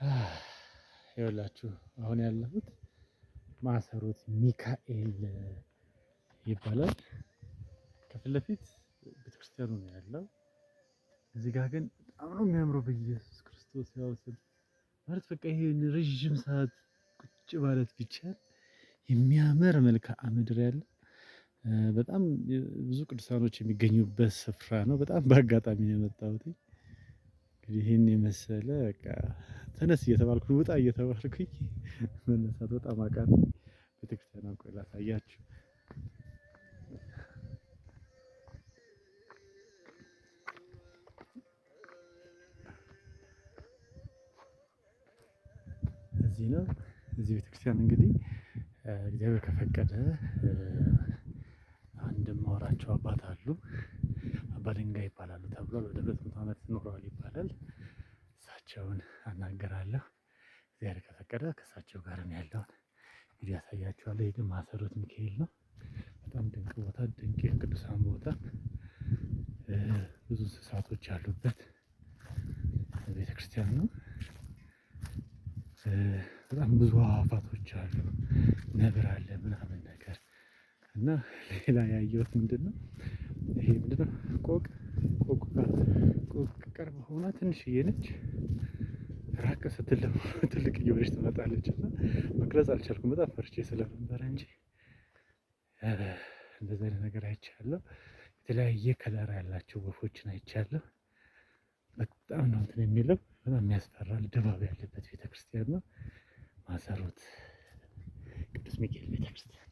ይኸውላችሁ አሁን ያለሁት ማሰሮት ሚካኤል ይባላል። ከፊት ለፊት ቤተክርስቲያኑ ነው ያለው። እዚህ ጋር ግን በጣም ነው የሚያምረው። በኢየሱስ ክርስቶስ ያው ማለት በቃ ይሄን ረዥም ሰዓት ቁጭ ማለት ቢቻል የሚያምር መልክዓ ምድር ያለው በጣም ብዙ ቅዱሳኖች የሚገኙበት ስፍራ ነው። በጣም በአጋጣሚ ነው የመጣሁት። እንግዲህ ይህን የመሰለ በቃ ተነስ እየተባልኩ ውጣ እየተባልኩኝ መነሳት በጣም አቃተኝ። ቤተክርስቲያኗን ቆይ ላሳያችሁ። እዚህ ነው። እዚህ ቤተክርስቲያን እንግዲህ እግዚአብሔር ከፈቀደ አንድ ማወራቸው አባት አሉ። አባ ድንጋይ ይባላሉ ተብሏል። ወደ 200 ዓመት ኖረዋል ይባላል። እሳቸውን አናገራለሁ። እግዚአብሔር ከፈቀደ ከእሳቸው ጋር ነው ያለውን እንግዲህ ያሳያችኋለሁ። ይሄ ግን ማሰሮት ሚካኤል ነው። በጣም ድንቅ ቦታ፣ ድንቅ የቅዱሳን ቦታ፣ ብዙ እንስሳቶች ያሉበት ቤተክርስቲያን ነው። በጣም ብዙ አዕዋፋቶች አሉ። ነብር አለ ምናምን ነገር እና ሌላ ያየሁት ምንድነው? ይሄ ምንድነው? ቆቅ ቅርብ ሆና ትንሽዬ ነች። ራቅ ስትል ደግሞ ትልቅ እየሆነች ትመጣለች እና መቅረጽ አልቻልኩም በጣም ፈርቼ ስለነበረ እንጂ እንደዚህ አይነት ነገር አይቻለሁ። የተለያየ ከለር ያላቸው ወፎችን አይቻለሁ። በጣም ነው እንትን የሚለው በጣም የሚያስፈራል ድባብ ያለበት ቤተክርስቲያን ነው። ማሰሮት ቅዱስ ሚካኤል ቤተክርስቲያን